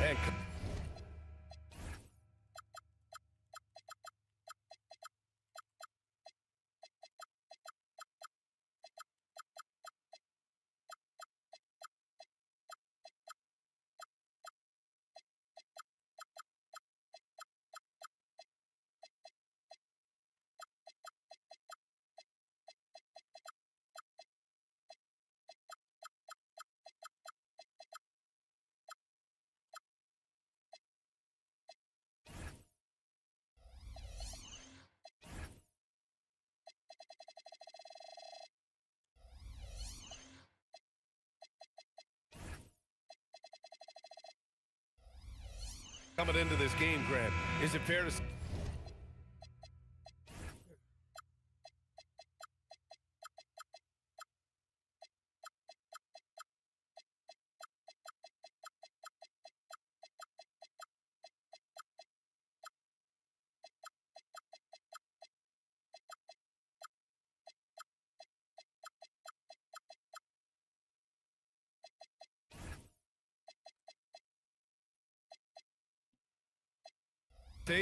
And coming into this game, Grant, is it fair to say?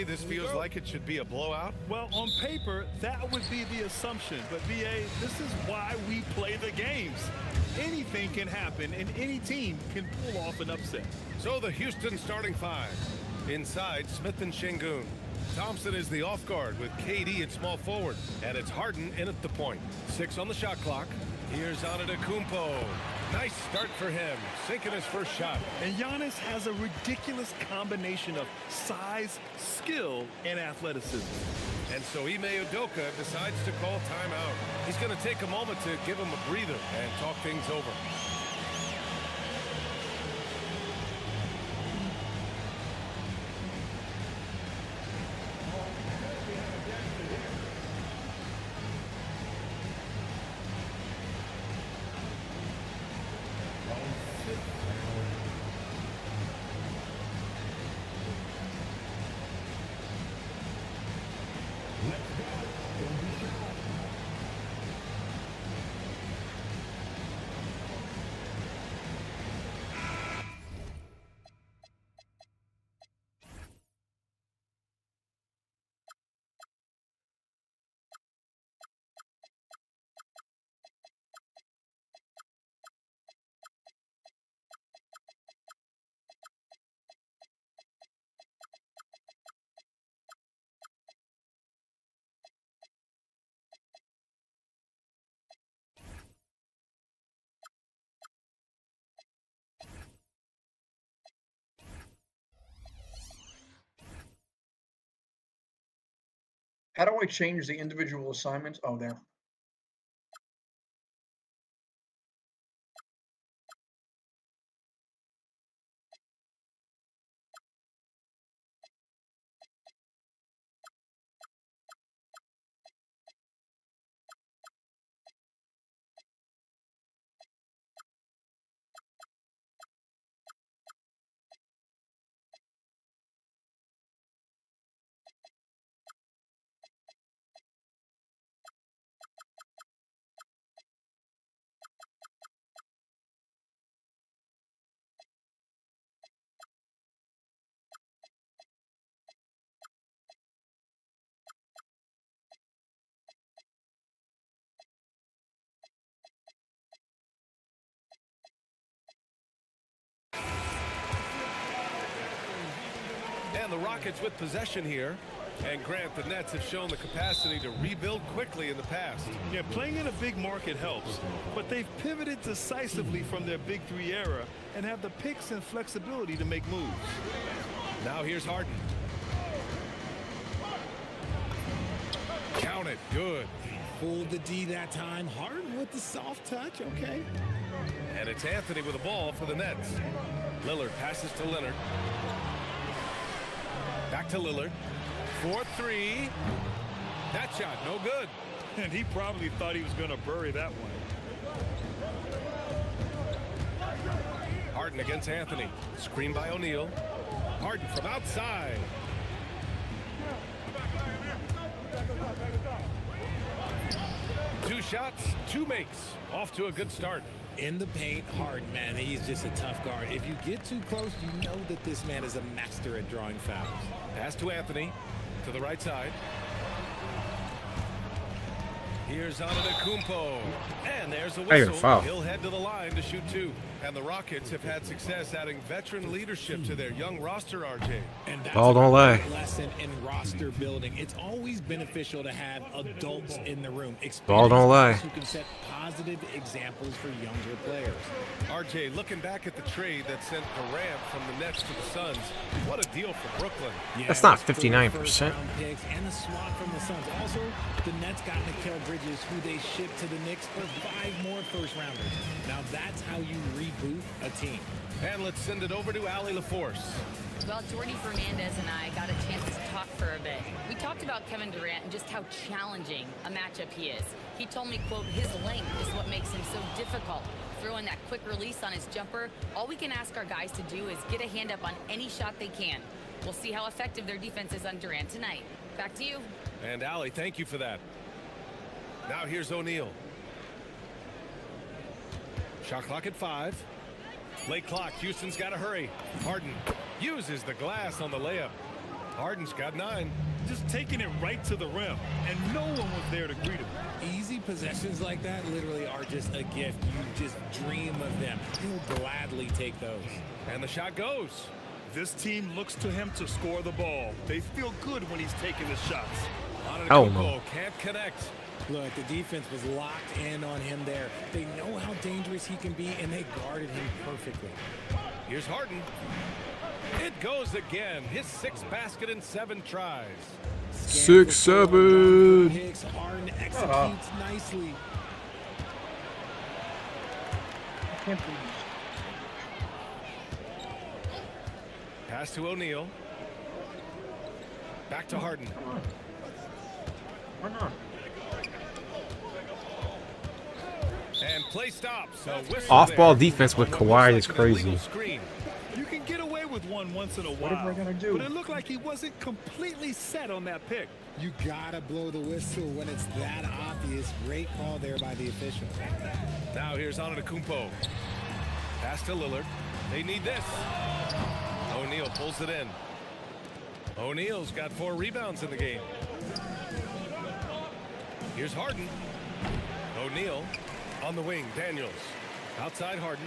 This feels like it should be a blowout? Well, on paper, that would be the assumption. But, VA, this is why we play the games. Anything can happen, and any team can pull off an upset. So the Houston starting five. Inside, Smith and Şengün. Thompson is the off guard with KD at small forward. And it's Harden in at the point. 6 on the shot clock. Here's Antetokounmpo. Nice start for him, sinking his first shot. And Giannis has a ridiculous combination of size, skill, and athleticism. And so Ime Udoka decides to call timeout. He's going to take a moment to give him a breather and talk things over. How do I change the individual assignments? Oh, there. And the Rockets with possession here. And Grant, the Nets have shown the capacity to rebuild quickly in the past. Yeah, playing in a big market helps, but they've pivoted decisively from their Big Three era and have the picks and flexibility to make moves. Now here's Harden. Count it. Good. Fooled the D that time. Harden with the soft touch. Okay. And it's Anthony with the ball for the Nets. Lillard passes to Leonard. Back to Lillard. 4-3. That shot, no good. And he probably thought he was going to bury that one. Harden against Anthony. Screen by O'Neal. Harden from outside. 2 shots, 2 makes. Off to a good start. In the paint, Harden, man, he's just a tough guard. If you get too close, you know that this man is a master at drawing fouls. Pass to Anthony, to the right side. Here's Antetokounmpo, and there's a whistle. Foul. He'll head to the line to shoot 2. And the Rockets have had success adding veteran leadership to their young roster, RJ. And that's Ball don't lie. a lesson in roster building. It's always beneficial to have adults in the room. Ball don't lie. Who can set positive examples for younger players. RJ, looking back at the trade that sent Durant from the Nets to the Suns, what a deal for Brooklyn. Yeah, That's not it was 59%. first round picks and the swap from the Suns. Also, the Nets got Mikal Bridges, who they shipped to the Knicks for 5 more first-rounders. Now that's how you reboot a team. And let's send it over to Allie LaForce. Well, Jordy Fernandez and I got a chance to talk for a bit. We talked about Kevin Durant and just how challenging a matchup he is. He told me, quote, his length is what makes him so difficult. Throwing that quick release on his jumper, all we can ask our guys to do is get a hand up on any shot they can. We'll see how effective their defense is on Durant tonight. Back to you. And Allie, thank you for that. Now here's O'Neal. Shot clock at 5. Late clock. Houston's got to hurry. Harden uses the glass on the layup. Harden's got 9. Just taking it right to the rim, and no one was there to greet him. Easy possessions like that literally are just a gift. You just dream of them. He'll gladly take those. And the shot goes. This team looks to him to score the ball. They feel good when he's taking the shots. Oh, Antetokounmpo no. can't connect. Look, the defense was locked in on him there. They know how dangerous he can be, and they guarded him perfectly. Here's Harden. It goes again. His 6th basket in 7 tries. 6-7. Hicks, Harden executes nicely. I can't believe Pass to O'Neal. Back to Harden. why not? And play stops. A whistle Off-ball there. defense with On what Kawhi looks is like an illegal crazy. Screen. You can get away with one once in a while. Whatever I gotta do. But it looked like he wasn't completely set on that pick. You gotta blow the whistle when it's that obvious. Great call there by the official. Now here's Antetokounmpo. Pass to Lillard. They need this. O'Neal pulls it in. O'Neal's got 4 rebounds in the game. Here's Harden. O'Neal on the wing. Daniels. Outside Harden.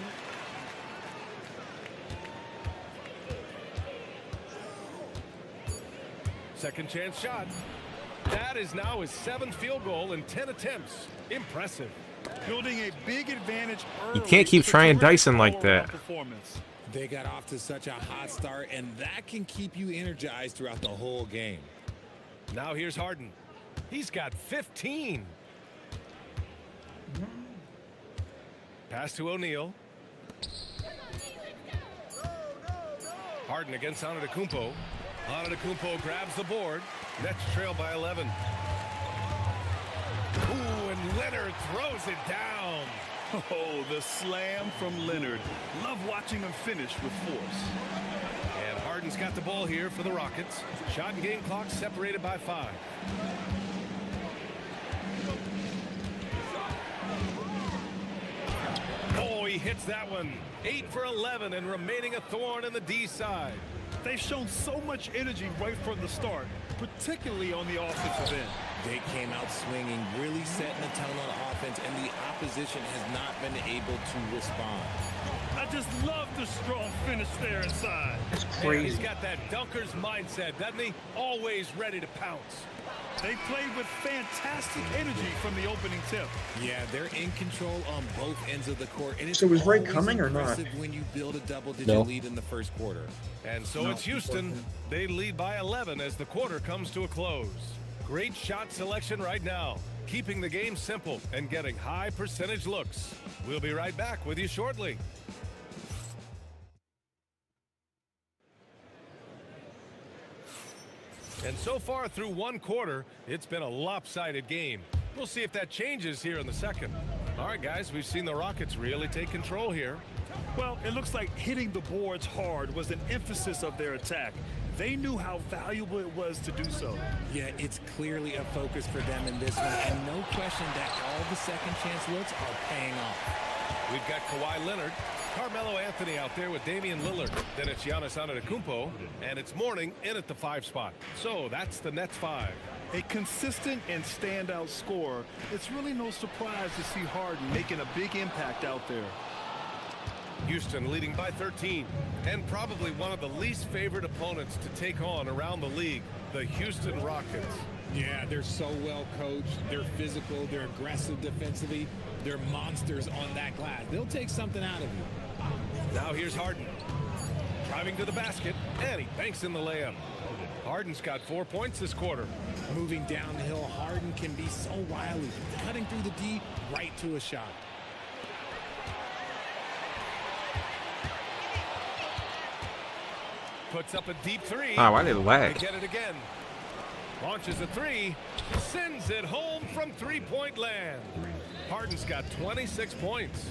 Second chance shot. That is now his 7th field goal in 10 attempts. Impressive. Building a big advantage early. You can't keep with a trying terrific Dyson like all-around that. performance. They got off to such a hot start, and that can keep you energized throughout the whole game. Now here's Harden. He's got 15. Pass to O'Neal. Harden against Antetokounmpo. Antetokounmpo grabs the board. Nets trail by 11. Ooh, and Leonard throws it down. Oh, the slam from Leonard. Love watching him finish with force. And Harden's got the ball here for the Rockets. Shot and game clock separated by 5. Oh, he hits that one. 8 for 11 and remaining a thorn in the D side. They've shown so much energy right from the start, particularly on the offensive end. They came out swinging, really setting the tone on offense, and the opposition has not been able to respond. I just love the strong finish there inside. It's Man, crazy. he's got that dunker's mindset, doesn't he? Always ready to pounce. They played with fantastic energy from the opening tip. Yeah, they're in control on both ends of the court. And it's So was Ray always coming or not? impressive when you build a double-digit No. lead in the first quarter. And so No, it's Houston. They lead by 11 as the quarter comes to a close. Great shot selection right now, keeping the game simple and getting high percentage looks. We'll be right back with you shortly. And so far through one quarter, it's been a lopsided game. We'll see if that changes here in the second. All right, guys, we've seen the Rockets really take control here. Well, it looks like hitting the boards hard was an emphasis of their attack. They knew how valuable it was to do so. Yeah, it's clearly a focus for them in this one, and no question that all the second chance looks are paying off. We've got Kawhi Leonard, Carmelo Anthony out there with Damian Lillard. Then it's Giannis Antetokounmpo, and it's Mourning in at the 5 spot. So that's the Nets 5. A consistent and standout scorer. It's really no surprise to see Harden making a big impact out there. Houston leading by 13, and probably one of the least favored opponents to take on around the league, the Houston Rockets. Yeah, they're so well coached. They're physical. They're aggressive defensively. They're monsters on that glass. They'll take something out of you. Now here's Harden. Driving to the basket, and he banks in the layup. Harden's got 4 points this quarter. Moving downhill, Harden can be so wily. Cutting through the D, right to a shot. Puts up a deep 3. Ah, why did it lag? They get it again. Launches a 3. Sends it home from 3-point land. Harden's got 26 points.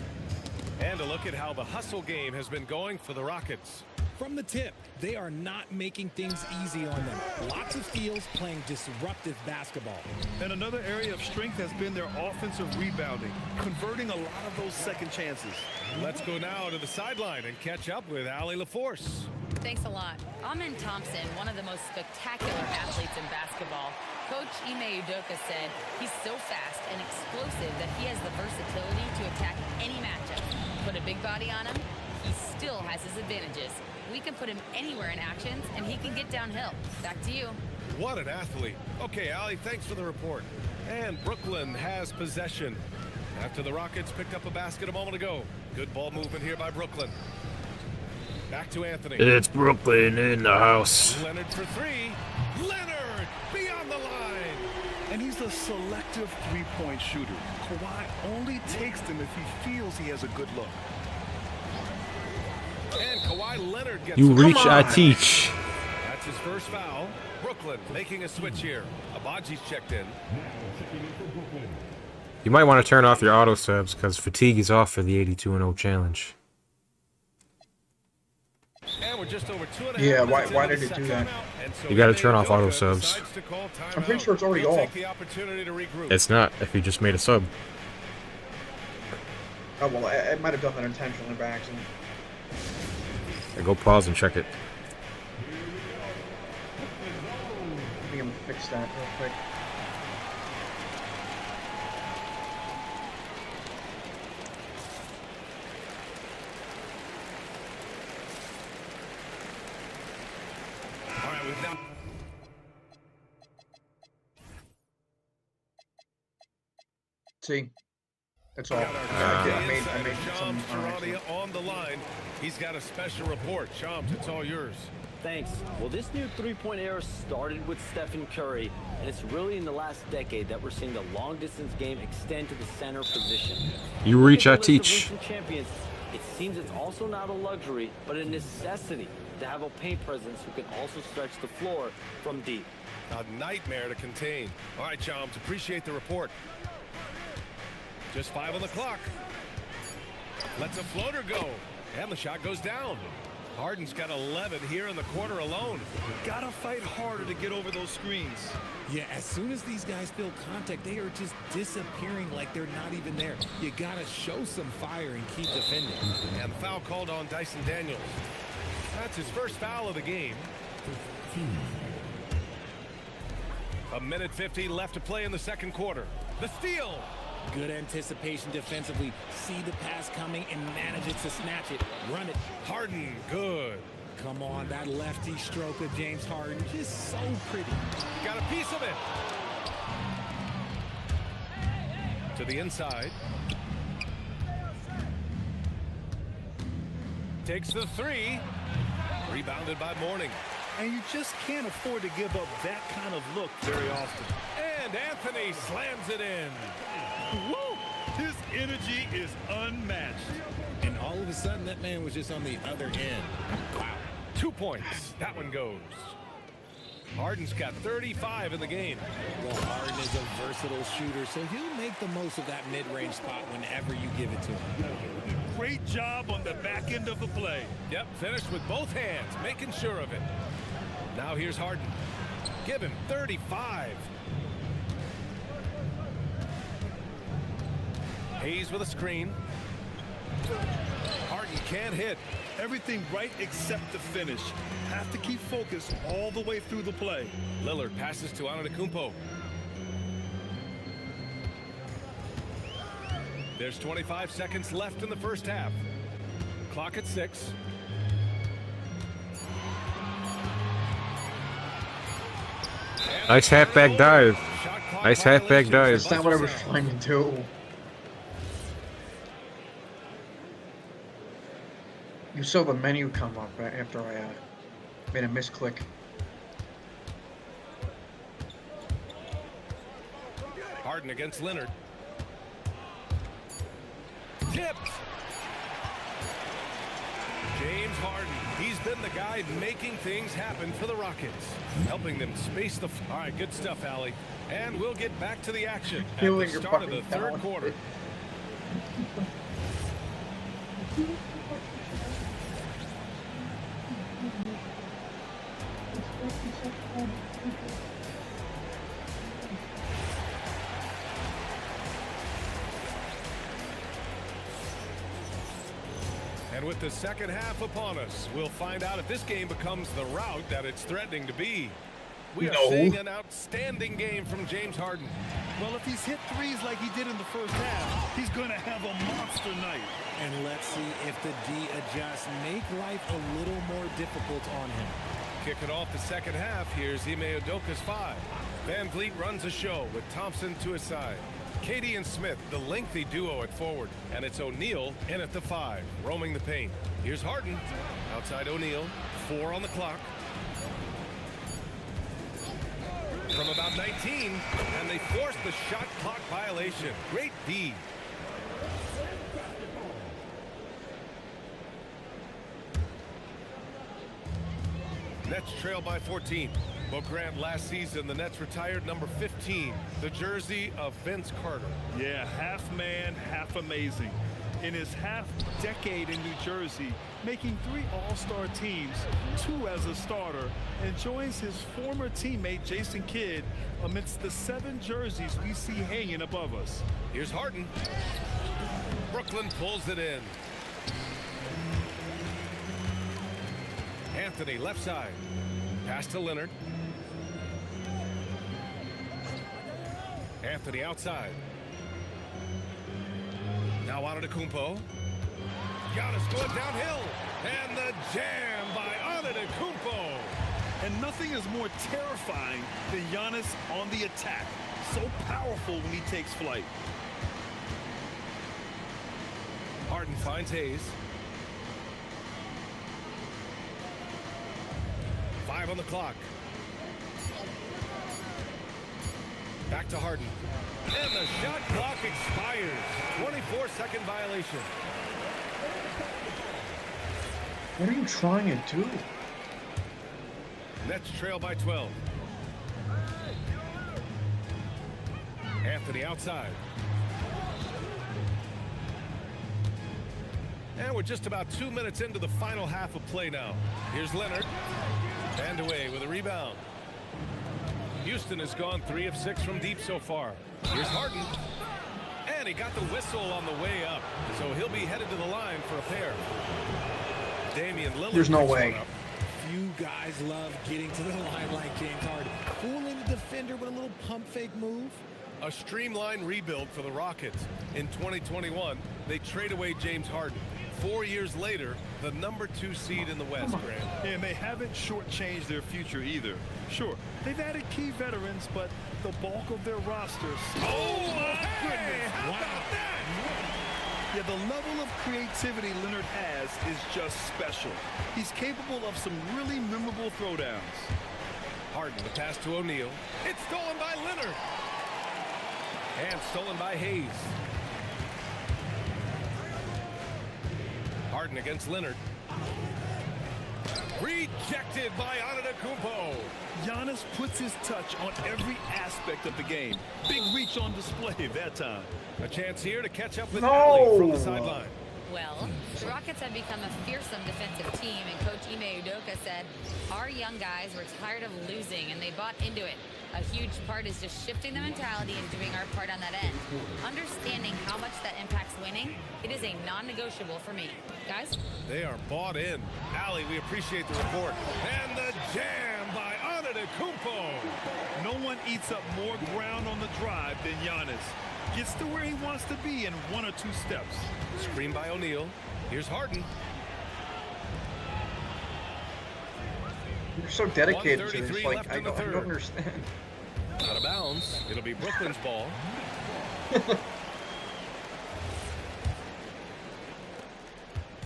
And a look at how the hustle game has been going for the Rockets. From the tip, they are not making things easy on them. Lots of steals, playing disruptive basketball. And another area of strength has been their offensive rebounding, converting a lot of those second chances. Let's go now to the sideline and catch up with Allie LaForce. Thanks a lot. Amen Thompson, one of the most spectacular athletes in basketball. Coach Ime Udoka said he's so fast and explosive that he has the versatility to attack any matchup. Put a big body on him, he still has his advantages. We can put him anywhere in actions, and he can get downhill. Back to you. What an athlete. Okay, Allie, thanks for the report. And Brooklyn has possession after the Rockets picked up a basket a moment ago. Good ball movement here by Brooklyn. Back to Anthony. It's Brooklyn in the house. Leonard for 3. Leonard beyond the line. And he's a selective three-point shooter. Kawhi only takes them if he feels he has a good look. And Kawhi Leonard gets You it. reach, I teach. That's his first foul. Brooklyn making a switch here. Abaji's checked in. You might want to turn off your auto subs because fatigue is off for the 82-0 challenge. And we're just over 2.5 Yeah, minutes why into did the it do second. that? And so You gotta Ime turn off auto Udoka subs. decides to call I'm pretty timeout. sure it's already He'll off. take the opportunity to regroup. It's not if you just made a sub. Oh, well, I might have done that intentionally by accident. Go pause and check it. I think I'm gonna fix that real quick. All right, we've now. See? That's all. Got our I guy made inside. some Shams Charania on the line. He's got a special report. Shams, it's all yours. Thanks. Well, this new three-point era started with Stephen Curry, and it's really in the last decade that we're seeing the long-distance game extend to the center position. You reach, Look I at the list of teach. recent champions. It seems it's also not a luxury, but a necessity to have a paint presence who can also stretch the floor from deep. A nightmare to contain. All right, Shams, appreciate the report. Just 5 on the clock. Lets a floater go. And the shot goes down. Harden's got 11 here in the quarter alone. Gotta fight harder to get over those screens. Yeah, as soon as these guys feel contact, they are just disappearing like they're not even there. You gotta show some fire and keep defending. And the foul called on Dyson Daniels. That's his first foul of the game. A minute 50 left to play in the second quarter. The steal. Good anticipation defensively. See the pass coming and manage it to snatch it. Run it. Harden, good. Come on, that lefty stroke of James Harden. Just so pretty. Got a piece of it. To the inside. Takes the 3. Rebounded by Mourning. And you just can't afford to give up that kind of look very often. And Anthony slams it in. Woo! His energy is unmatched. And all of a sudden, that man was just on the other end. Wow. 2 points. That one goes. Harden's got 35 in the game. Well, Harden is a versatile shooter, so he'll make the most of that mid-range spot whenever you give it to him. Great job on the back end of the play. Yep, finished with both hands, making sure of it. Now here's Harden. Give him 35. Hayes with a screen. Harden can't hit. Everything right except the finish. Have to keep focused all the way through the play. Lillard passes to Antetokounmpo. There's 25 seconds left in the first half. Clock at 6. Nice halfback dive. Nice halfback dive. That's not what I was trying to do. You saw the menu come up right after I made a misclick. Harden against Leonard. Tipped. James Harden. He's been the guy making things happen for the Rockets, helping them space the. All right, good stuff, Allie. And we'll get back to the action at the start of the third quarter. And with the second half upon us, we'll find out if this game becomes the rout that it's threatening to be. We are seeing an outstanding game from James Harden. Well, if he's hit threes like he did in the first half, he's going to have a monster night. And let's see if the D adjusts, make life a little more difficult on him. Kicking off the second half, here's Ime Udoka's 5. Van Vliet runs a show with Thompson to his side. KD and Smith, the lengthy duo at forward. And it's O'Neal in at the 5, roaming the paint. Here's Harden. Outside O'Neal, 4 on the clock. From about 19, and they force the shot clock violation. Great D. Nets trail by 14. Well, Grant, last season, the Nets retired number 15, the jersey of Vince Carter. Yeah, half man, half amazing. In his half-decade in New Jersey, making 3 All-Star teams, 2 as a starter, and joins his former teammate Jason Kidd amidst the 7 jerseys we see hanging above us. Here's Harden. Brooklyn pulls it in. Anthony, left side. Pass to Leonard. Anthony outside. Now Antetokounmpo. Giannis going downhill. And the jam by Antetokounmpo. And nothing is more terrifying than Giannis on the attack. So powerful when he takes flight. Harden finds Hayes. 5 on the clock. Back to Harden. And the shot clock expires. 24-second violation. What are you trying to do? Nets trail by 12. Anthony outside. And we're just about 2 minutes into the final half of play now. Here's Leonard. And away with a rebound. Houston has gone 3 of 6 from deep so far. Here's Harden. And he got the whistle on the way up. So he'll be headed to the line for a pair. Damian Lillard. There's no way. Few guys love getting to the line like James Harden. Fooling the defender with a little pump fake move. A streamlined rebuild for the Rockets. In 2021, they trade away James Harden. 4 years later, the number 2 seed in the West, Grant. And they haven't shortchanged their future either. Sure, they've added key veterans, but the bulk of their rosters. Oh, my goodness. How Wow. about that? Yeah, the level of creativity Leonard has is just special. He's capable of some really memorable throwdowns. Harden, the pass to O'Neal. It's stolen by Leonard. And stolen by Hayes. Harden against Leonard. Rejected by Antetokounmpo. Giannis puts his touch on every aspect of the game. Big reach on display that time. A chance here to catch up with No. Allie from the sideline. Well, the Rockets have become a fearsome defensive team, and Coach Ime Udoka said, our young guys were tired of losing, and they bought into it. A huge part is just shifting the mentality and doing our part on that end. Understanding how much that impacts winning, it is a non-negotiable for me. Guys? They are bought in. Allie, we appreciate the report. And the jam by Antetokounmpo. No one eats up more ground on the drive than Giannis. Gets to where he wants to be in 1 or 2 steps. Screen by O'Neal. Here's Harden. You're so dedicated to 1:33 this. Like, left I in the don't third. understand. Out of bounds. It'll be Brooklyn's ball.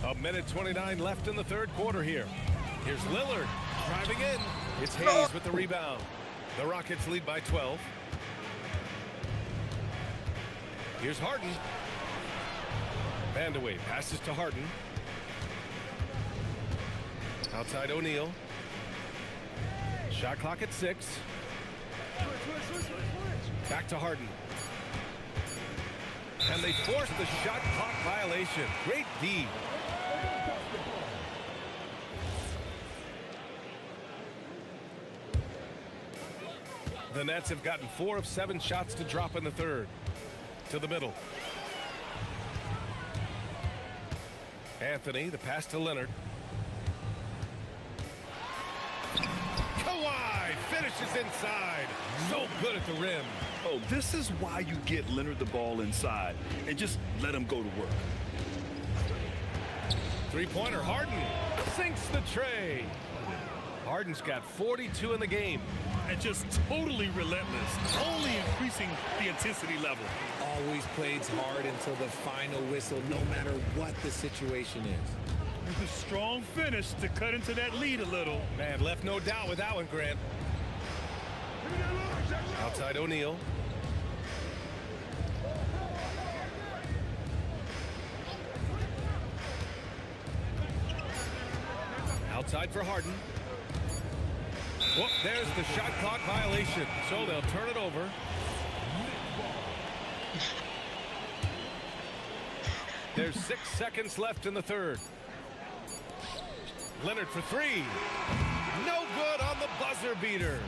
A minute 29 left in the third quarter here. Here's Lillard driving in. It's Hayes with the rebound. The Rockets lead by 12. Here's Harden. Vandeweghe passes to Harden. Outside O'Neal. Shot clock at 6. Back to Harden. And they force the shot clock violation. Great D. The Nets have gotten 4 of 7 shots to drop in the third. To the middle. Anthony, the pass to Leonard. Kawhi finishes inside. So good at the rim. Oh, this is why you get Leonard the ball inside and just let him go to work. Three-pointer, Harden sinks the tray. Harden's got 42 in the game. And just totally relentless, only increasing the intensity level. Always plays hard until the final whistle, no matter what the situation is. With a strong finish to cut into that lead a little. Man, left no doubt with that one, Grant. Outside O'Neal. Outside for Harden. Whoop, there's the shot clock violation. So they'll turn it over. There's 6 seconds left in the third. Leonard for 3. No good on the buzzer beater.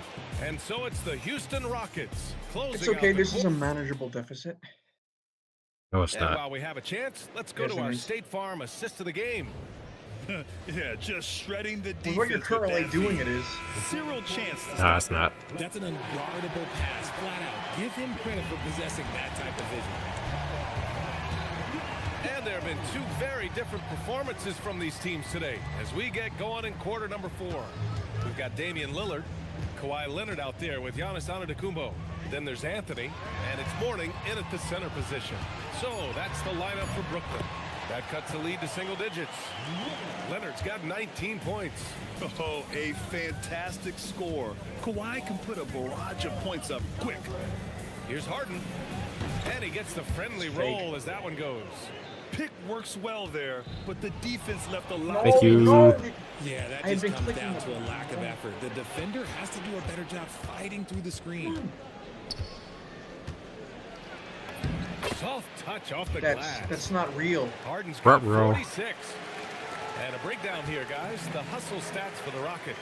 And so it's the Houston Rockets closing. It's okay. out the This is a manageable deficit. No, it's And not. while we have a chance, let's go Yes, to it our is. State Farm assist of the game. Yeah, just shredding the defense. Well, what you're with currently that doing feed. it is. Zero chance to No, stop it's not. That's an unguardable pass, flat out. Give him credit for possessing that type of vision. And there have been 2 very different performances from these teams today as we get going in quarter number 4. We've got Damian Lillard, Kawhi Leonard out there with Giannis Antetokounmpo. Then there's Anthony, and it's Mourning in at the center position. So that's the lineup for Brooklyn. That cuts the lead to single digits. Leonard's got 19 points. Oh, a fantastic score. Kawhi can put a barrage of points up quick. Here's Harden. And he gets the friendly roll as that one goes. Pick works well there, but the defense left a lot. Thank you. Yeah, that I've just been comes clicking down the- to a lack of effort. The defender has to do a better job fighting through the screen. Soft touch off the glass. That's not real. Harden's got Front row. 46. And a breakdown here, guys. The hustle stats for the Rockets.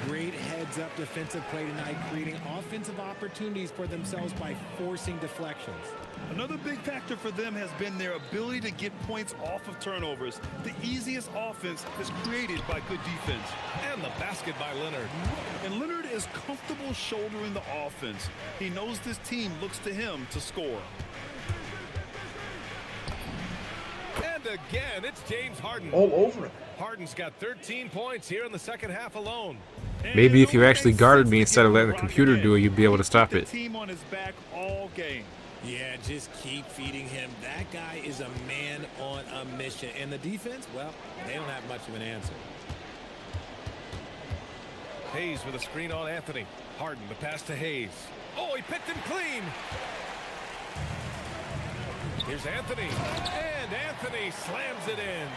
Great heads-up defensive play tonight, creating offensive opportunities for themselves by forcing deflections. Another big factor for them has been their ability to get points off of turnovers. The easiest offense is created by good defense. And the basket by Leonard. And Leonard is comfortable shouldering the offense. He knows this team looks to him to score. And again, it's James Harden. All over it. Harden's got 13 points here in the second half alone. Maybe if you actually guarded me instead of letting the computer do it, you'd be able to stop The it. team on his back all game. Yeah, just keep feeding him. That guy is a man on a mission. And the defense, well, they don't have much of an answer. Hayes with a screen on Anthony. Harden, the pass to Hayes. Oh, he picked him clean. Here's Anthony. And Anthony slams it in.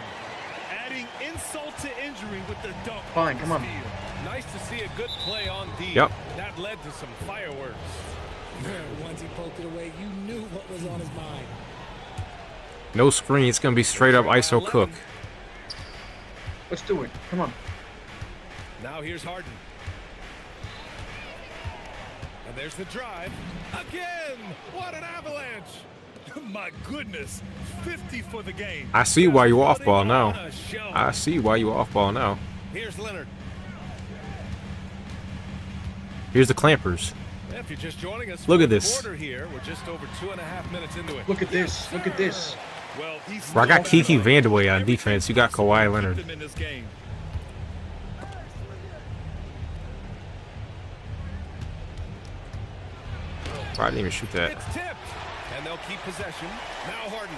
Adding insult to injury with the dunk. Fine, come on. Nice to see a good play on D. Yep. That led to some fireworks. Once he poked it away, you knew what was on his mind. No screen. It's gonna be straight up ISO cook. Let's do it. Come on. Now here's Harden. And there's the drive. Again! What an avalanche! My goodness, 50 for the game. I see why you off ball Putting now. on a show. I see why you off ball now. Here's Leonard. Here's the clampers. If you're just joining us, Look for at the this. quarter here. We're just over 2.5 minutes into it. Look at this. Look at this. Well, he's Bro, I got still Kiki trying Vandeweghe on everything defense. You got possible to Kawhi keep Leonard. them in this game. Bro, I didn't even shoot that. It's tipped. And they'll keep possession. Now Harden.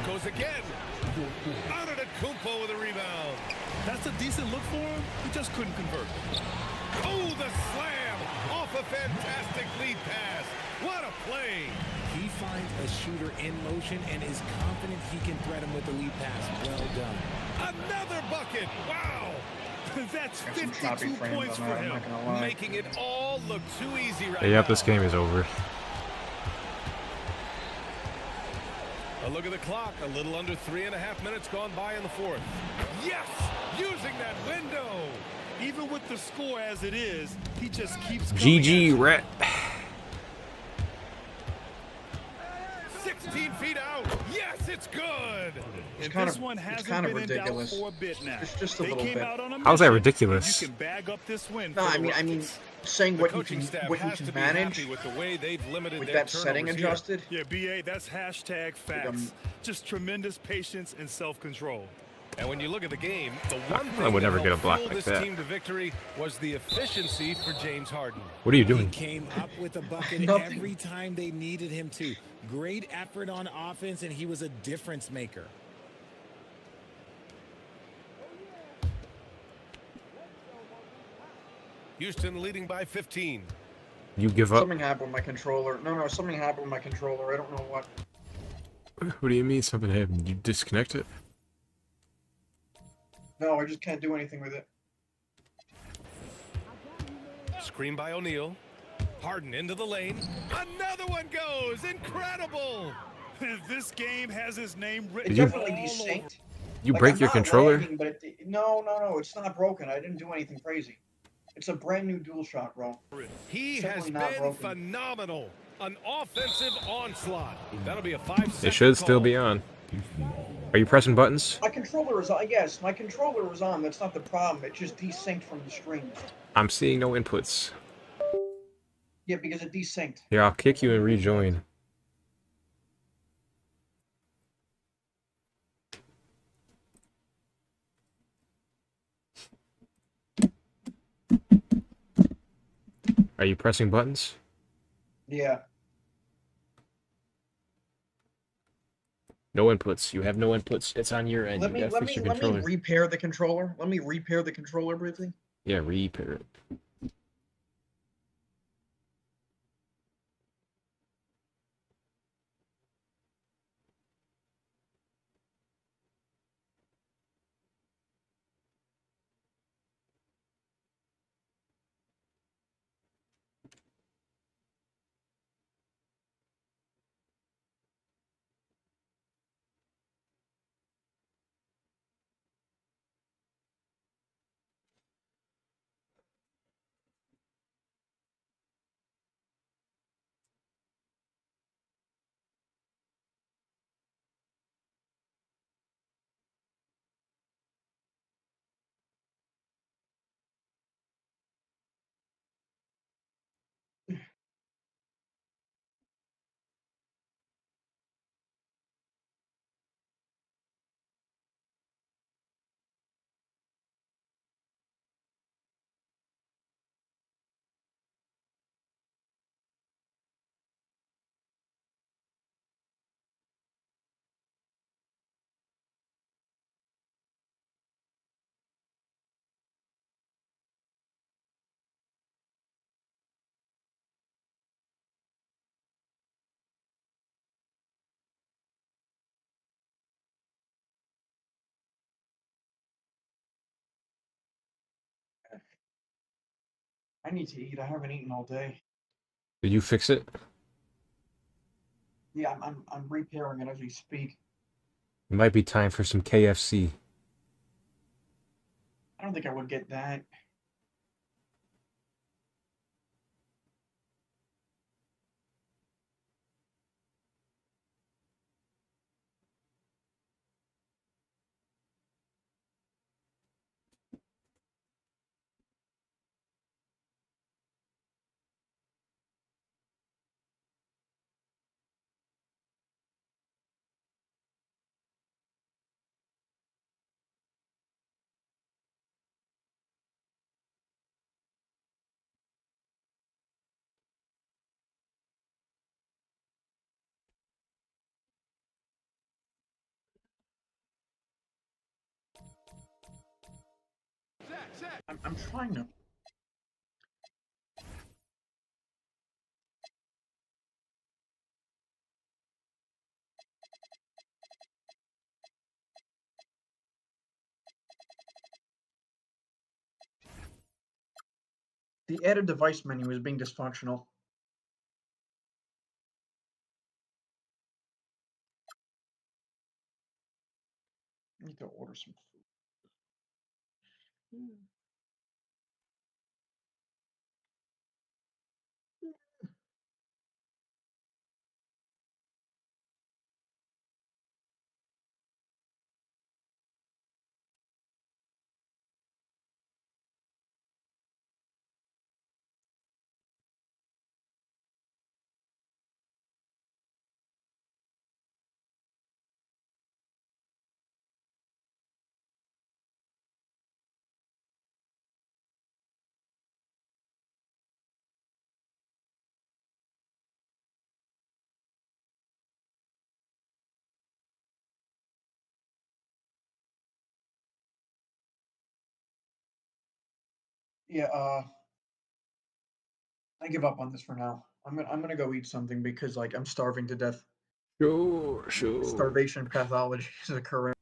Goes again. Antetokounmpo with a rebound. That's a decent look for him. He just couldn't convert. Oh, the slam off a fantastic lead pass. What a play. He finds a shooter in motion and is confident he can threat him with the lead pass. Well done. Another bucket. Wow. That's Got some choppy 52 frames points on for that, I'm him. not gonna lie. Making it all look too easy right Yep, now. this game is over. A look at the clock. A little under 3.5 minutes gone by in the fourth. Yes! Using that window. Even with the score as it is, he just keeps coming GG, at you. Rat. 16 feet out. Yes, it's good. It's And kind this of, one it's hasn't kind of been in doubt ridiculous. for a bit now. It's just a They little came bit. out on a How's that mission, ridiculous? and you can bag up this win No, for I the mean, Rockets. saying The what you coaching can, staff what you has to can be manage happy with the way they've limited with their that setting turnovers here. adjusted. Yeah, BA, that's hashtag facts. Just tremendous patience and self-control. And when you look at the game, the one I thing would that never get a helped block fuel like this that. team to victory was the efficiency for James Harden. What are you He doing? came up with a bucket Nothing. every time they needed him to. Great effort on offense, and he was a difference maker. Houston leading by 15. You give up? Something happened with my controller. No, something happened with my controller. I don't know what. What do you mean something happened? You disconnect it? No, I just can't do anything with it. Screen by O'Neal. Harden into the lane. Another one goes. Incredible. This game has his name It written definitely all over. desynced. You Like, break I'm your not controller? lagging, but no, it's not broken. I didn't do anything crazy. It's a brand new DualShock, bro. He It's has definitely not been broken. phenomenal. An offensive onslaught. That'll be a 5-second It should still call. be on. Are you pressing buttons? My controller is on. Yes, my controller is on. That's not the problem. It just desynced from the stream. I'm seeing no inputs. Yeah, because it desynced. Here, I'll kick you and rejoin. Are you pressing buttons? Yeah. No inputs. You have no inputs. It's on your end. Let You me gotta let fix me your let me controller. repair the controller. Let me repair the controller briefly. Yeah, repair it. I need to eat. I haven't eaten all day. Did you fix it? Yeah, I'm repairing it as we speak. It might be time for some KFC. I don't think I would get that. I'm trying to. The added device menu is being dysfunctional. I need to order some food. Yeah, I give up on this for now. I'm gonna go eat something because like I'm starving to death. Sure. Starvation pathology is occurring.